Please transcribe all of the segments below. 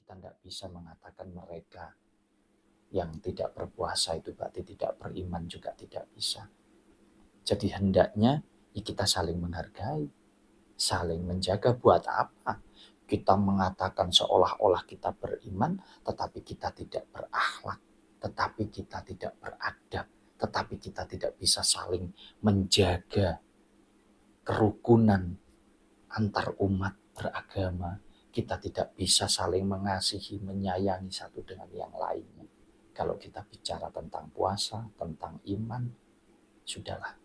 kita tidak bisa mengatakan mereka yang tidak berpuasa itu berarti tidak beriman, juga tidak bisa. Jadi hendaknya ya kita saling menghargai, saling menjaga. Buat apa kita mengatakan seolah-olah kita beriman, tetapi kita tidak berakhlak, tetapi kita tidak beradab, tetapi kita tidak bisa saling menjaga kerukunan antar umat beragama. Kita tidak bisa saling mengasihi, menyayangi satu dengan yang lainnya. Kalau kita bicara tentang puasa, tentang iman, sudahlah.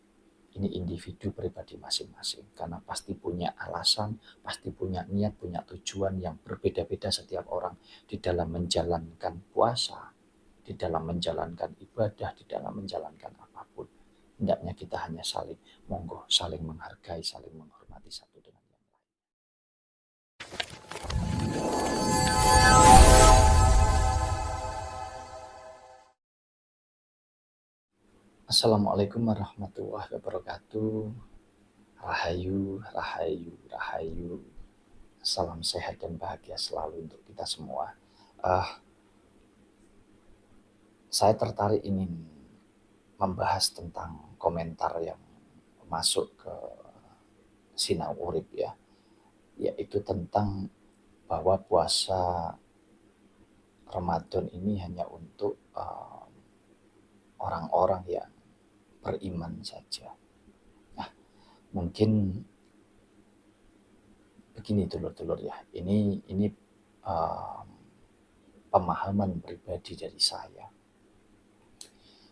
Ini individu pribadi masing-masing. Karena pasti punya alasan, pasti punya niat, punya tujuan yang berbeda-beda setiap orang di dalam menjalankan puasa, di dalam menjalankan ibadah, di dalam menjalankan apapun. Hendaknya kita hanya saling saling menghargai, saling menghormati satu dengan yang lain. Assalamualaikum warahmatullahi wabarakatuh. Rahayu, rahayu, rahayu. Salam sehat dan bahagia selalu untuk kita semua. Saya tertarik ingin membahas tentang komentar yang masuk ke Sinau Urip ya, yaitu tentang bahwa puasa Ramadan ini hanya untuk orang-orang yang beriman saja. Nah, mungkin begini dulur-dulur ya, ini pemahaman pribadi dari saya.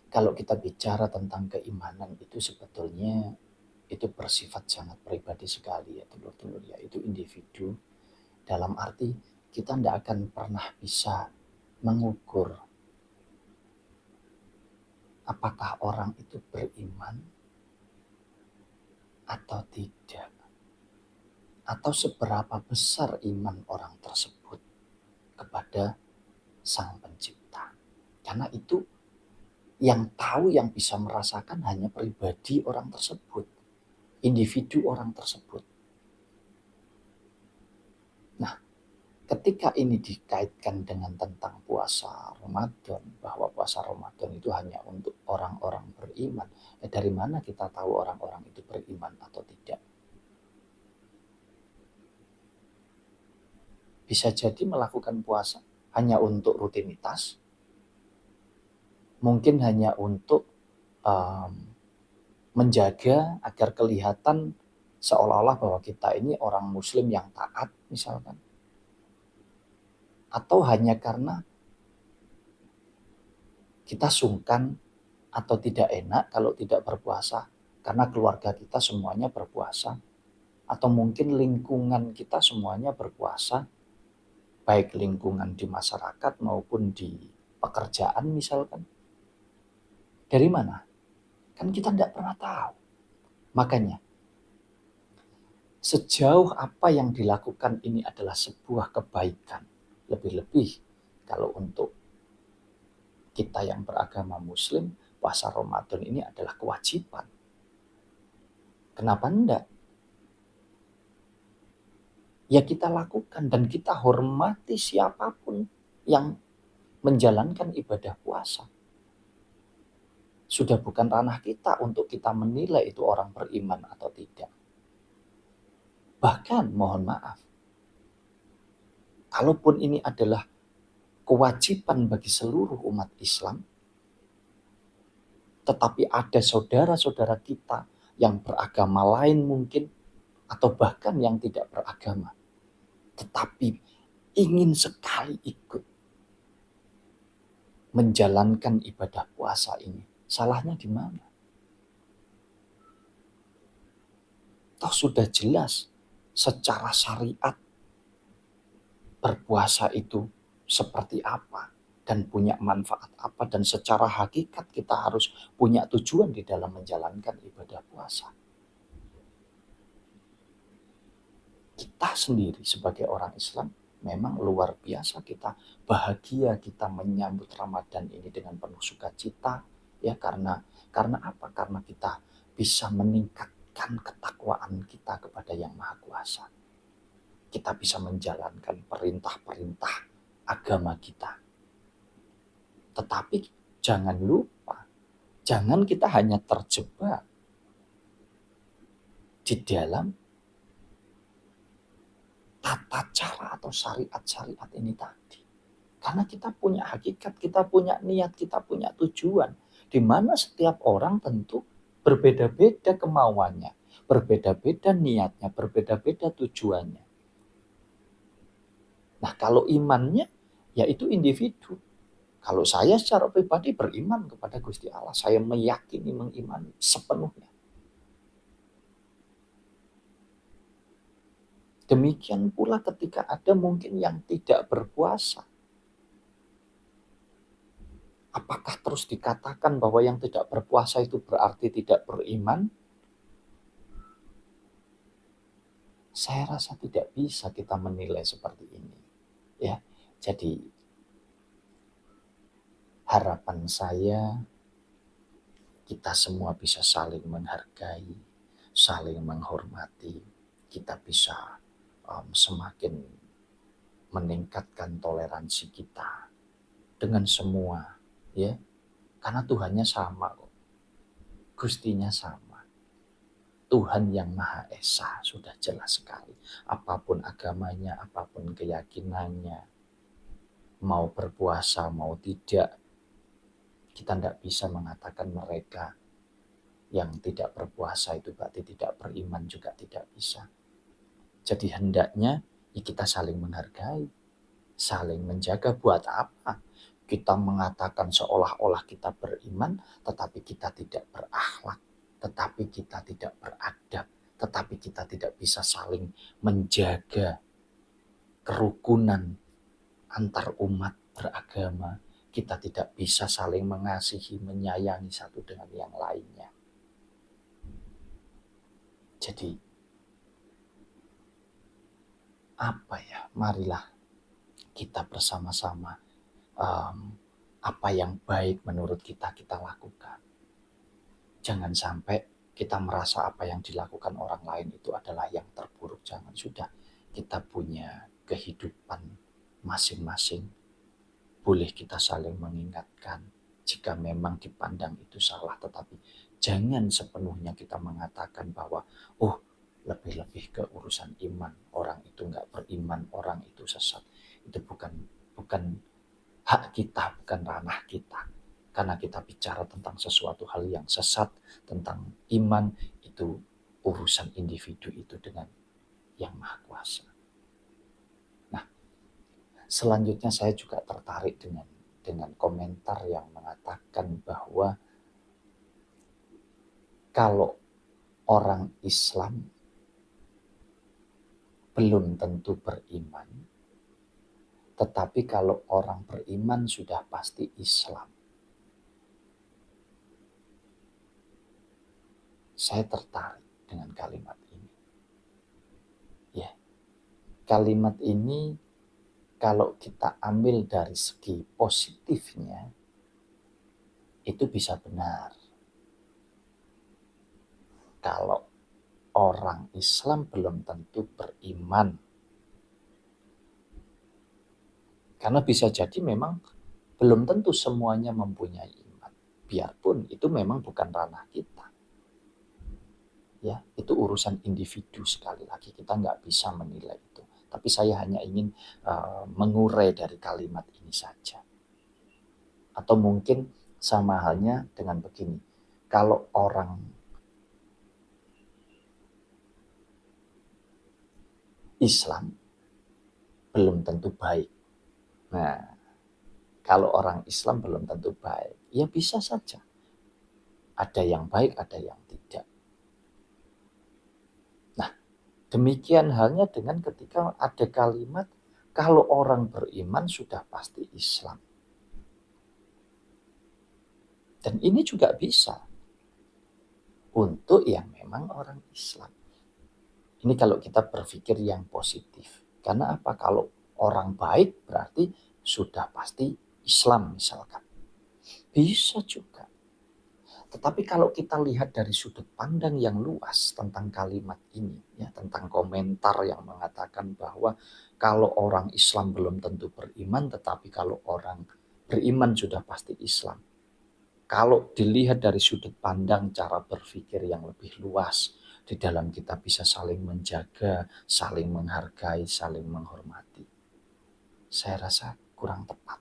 Kalau kita bicara tentang keimanan itu sebetulnya itu bersifat sangat pribadi sekali ya dulur-dulur ya, itu individu. Dalam arti kita tidak akan pernah bisa mengukur apakah orang itu beriman atau tidak, atau seberapa besar iman orang tersebut kepada Sang Pencipta. Karena itu yang tahu, yang bisa merasakan hanya pribadi orang tersebut, individu orang tersebut. Nah, ketika ini dikaitkan dengan tentang puasa Ramadan, bahwa puasa Ramadan itu hanya untuk orang-orang beriman, dari mana kita tahu orang-orang itu beriman atau tidak? Bisa jadi melakukan puasa hanya untuk rutinitas, mungkin hanya untuk menjaga agar kelihatan seolah-olah bahwa kita ini orang muslim yang taat misalkan. Atau hanya karena kita sungkan atau tidak enak kalau tidak berpuasa karena keluarga kita semuanya berpuasa, atau mungkin lingkungan kita semuanya berpuasa, baik lingkungan di masyarakat maupun di pekerjaan misalkan. Dari mana? Kan kita tidak pernah tahu. Makanya sejauh apa yang dilakukan ini adalah sebuah kebaikan, lebih-lebih kalau untuk kita yang beragama muslim, puasa Ramadan ini adalah kewajiban. Kenapa enggak? Ya kita lakukan dan kita hormati siapapun yang menjalankan ibadah puasa. Sudah bukan ranah kita untuk kita menilai itu orang beriman atau tidak. Bahkan mohon maaf, kalaupun ini adalah kewajiban bagi seluruh umat Islam, tetapi ada saudara-saudara kita yang beragama lain mungkin, atau bahkan yang tidak beragama, tetapi ingin sekali ikut menjalankan ibadah puasa ini. Salahnya di mana? Toh sudah jelas secara syariat berpuasa itu seperti apa dan punya manfaat apa, dan secara hakikat kita harus punya tujuan di dalam menjalankan ibadah puasa. Kita sendiri sebagai orang Islam memang luar biasa, kita bahagia, kita menyambut Ramadan ini dengan penuh sukacita ya, karena apa? Karena kita bisa meningkatkan ketakwaan kita kepada Yang Maha Kuasa. Kita bisa menjalankan perintah-perintah agama kita. Tetapi jangan lupa, jangan kita hanya terjebak di dalam tata cara atau syariat-syariat ini tadi. Karena kita punya hakikat, kita punya niat, kita punya tujuan. Di mana setiap orang tentu berbeda-beda kemauannya, berbeda-beda niatnya, berbeda-beda tujuannya. Nah, kalau imannya, ya itu individu. Kalau saya secara pribadi beriman kepada Gusti Allah, saya meyakini, mengimani sepenuhnya. Demikian pula ketika ada mungkin yang tidak berpuasa. Apakah terus dikatakan bahwa yang tidak berpuasa itu berarti tidak beriman? Saya rasa tidak bisa kita menilai seperti ini. Ya, jadi harapan saya kita semua bisa saling menghargai, saling menghormati. Kita bisa semakin meningkatkan toleransi kita dengan semua, ya. Karena Tuhannya sama kok. Gustinya sama. Tuhan yang Maha Esa sudah jelas sekali. Apapun agamanya, apapun keyakinannya, mau berpuasa, mau tidak, kita tidak bisa mengatakan mereka yang tidak berpuasa itu berarti tidak beriman, juga tidak bisa. Jadi hendaknya ya kita saling menghargai, saling menjaga. Buat apa kita mengatakan seolah-olah kita beriman, tetapi kita tidak berakhlak, tetapi kita tidak beradab, tetapi kita tidak bisa saling menjaga kerukunan antar umat beragama. Kita tidak bisa saling mengasihi, menyayangi satu dengan yang lainnya. Jadi apa ya, marilah kita bersama-sama apa yang baik menurut kita, kita lakukan. Jangan sampai kita merasa apa yang dilakukan orang lain itu adalah yang terburuk. Jangan, sudah. Kita punya kehidupan masing-masing. Boleh kita saling mengingatkan jika memang dipandang itu salah. Tetapi jangan sepenuhnya kita mengatakan bahwa lebih-lebih ke urusan iman. Orang itu nggak beriman, orang itu sesat. Itu bukan hak kita, bukan ranah kita. Karena kita bicara tentang sesuatu hal yang sesat, tentang iman, itu urusan individu itu dengan yang Maha Kuasa. Nah, selanjutnya saya juga tertarik dengan komentar yang mengatakan bahwa kalau orang Islam belum tentu beriman, tetapi kalau orang beriman sudah pasti Islam. Saya tertarik dengan kalimat ini. Ya, kalimat ini kalau kita ambil dari segi positifnya, itu bisa benar. Kalau orang Islam belum tentu beriman. Karena bisa jadi memang belum tentu semuanya mempunyai iman. Biarpun itu memang bukan ranah kita. Ya, itu urusan individu sekali lagi. Kita nggak bisa menilai itu. Tapi saya hanya ingin mengurai dari kalimat ini saja. Atau mungkin sama halnya dengan begini. Kalau orang Islam belum tentu baik. Nah, kalau orang Islam belum tentu baik, ya bisa saja. Ada yang baik, ada yang tidak. Nah, demikian halnya dengan ketika ada kalimat, kalau orang beriman sudah pasti Islam. Dan ini juga bisa untuk yang memang orang Islam. Ini kalau kita berpikir yang positif. Karena apa? Kalau orang baik berarti sudah pasti Islam misalkan. Bisa juga. Tetapi kalau kita lihat dari sudut pandang yang luas tentang kalimat ini, ya, tentang komentar yang mengatakan bahwa Kalau orang Islam belum tentu beriman, tetapi kalau orang beriman sudah pasti Islam. Kalau dilihat dari sudut pandang cara berpikir yang lebih luas, di dalam kita bisa saling menjaga, saling menghargai, saling menghormati. Saya rasa kurang tepat.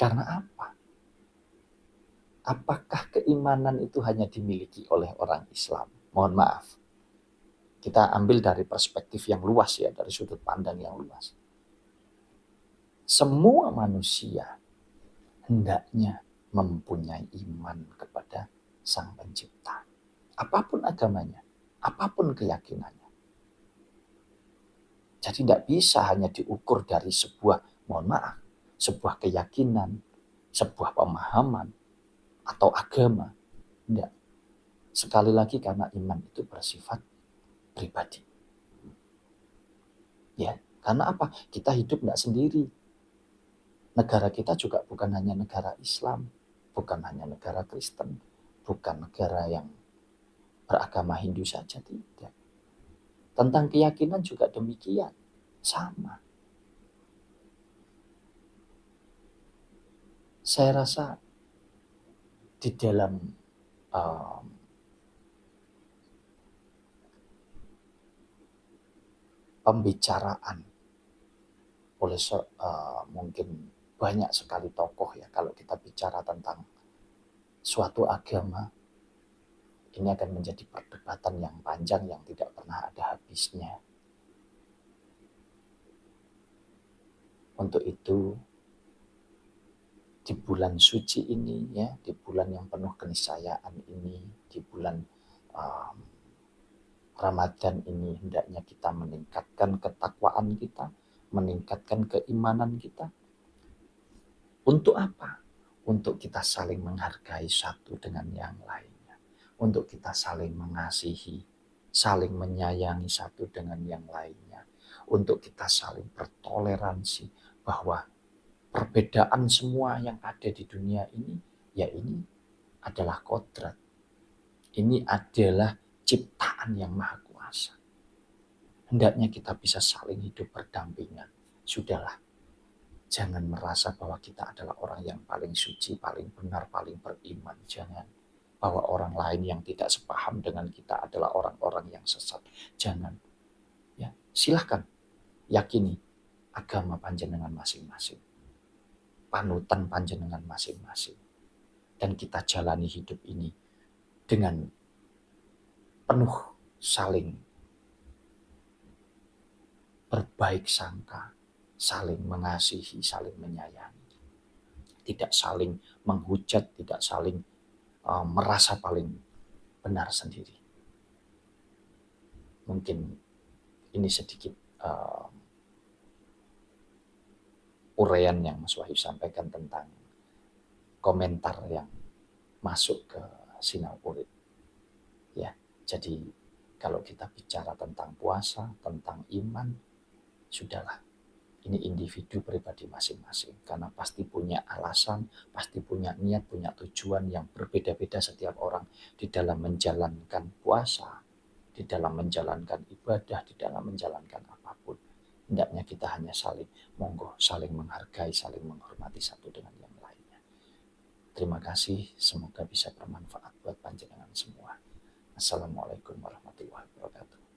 Karena apa? Apakah keimanan itu hanya dimiliki oleh orang Islam? Mohon maaf. Kita ambil dari perspektif yang luas ya, dari sudut pandang yang luas. Semua manusia hendaknya mempunyai iman kepada Sang Pencipta. Apapun agamanya, apapun keyakinannya. Jadi tidak bisa hanya diukur dari sebuah, mohon maaf, sebuah keyakinan, sebuah pemahaman, atau agama. Tidak. Sekali lagi karena iman itu bersifat pribadi. Ya, karena apa? Kita hidup tidak sendiri. Negara kita juga bukan hanya negara Islam, bukan hanya negara Kristen, bukan negara yang beragama Hindu saja, tidak. Tentang keyakinan juga demikian, sama. Saya rasa di dalam pembicaraan oleh mungkin banyak sekali tokoh ya, kalau kita bicara tentang suatu agama, ini akan menjadi perdebatan yang panjang yang tidak pernah ada habisnya. Untuk itu, di bulan suci ini ya, di bulan yang penuh keniscayaan ini, di bulan Ramadan ini, hendaknya kita meningkatkan ketakwaan kita, meningkatkan keimanan kita. Untuk apa? Untuk kita saling menghargai satu dengan yang lainnya. Untuk kita saling mengasihi, saling menyayangi satu dengan yang lainnya. Untuk kita saling bertoleransi bahwa perbedaan semua yang ada di dunia ini, ya ini adalah kodrat. Ini adalah ciptaan yang maha kuasa. Hendaknya kita bisa saling hidup berdampingan. Sudahlah, jangan merasa bahwa kita adalah orang yang paling suci, paling benar, paling beriman. Jangan. Bahwa orang lain yang tidak sepaham dengan kita adalah orang-orang yang sesat. Jangan. Ya, silahkan yakini agama panjenengan masing-masing. Panutan panjenengan masing-masing. Dan kita jalani hidup ini dengan penuh saling berbaik sangka, saling mengasihi, saling menyayangi. Tidak saling menghujat, tidak saling merasa paling benar sendiri. Mungkin ini sedikit uraian yang Mas Wahyu sampaikan tentang komentar yang masuk ke Sinau Urip. Ya, jadi kalau kita bicara tentang puasa, tentang iman, sudahlah. Ini individu pribadi masing-masing. Karena pasti punya alasan, pasti punya niat, punya tujuan yang berbeda-beda setiap orang di dalam menjalankan puasa, di dalam menjalankan ibadah, di dalam menjalankan apapun. Hendaknya kita hanya saling menghargai, saling menghormati satu dengan yang lainnya. Terima kasih, semoga bisa bermanfaat buat panjenengan semua. Assalamualaikum warahmatullahi wabarakatuh.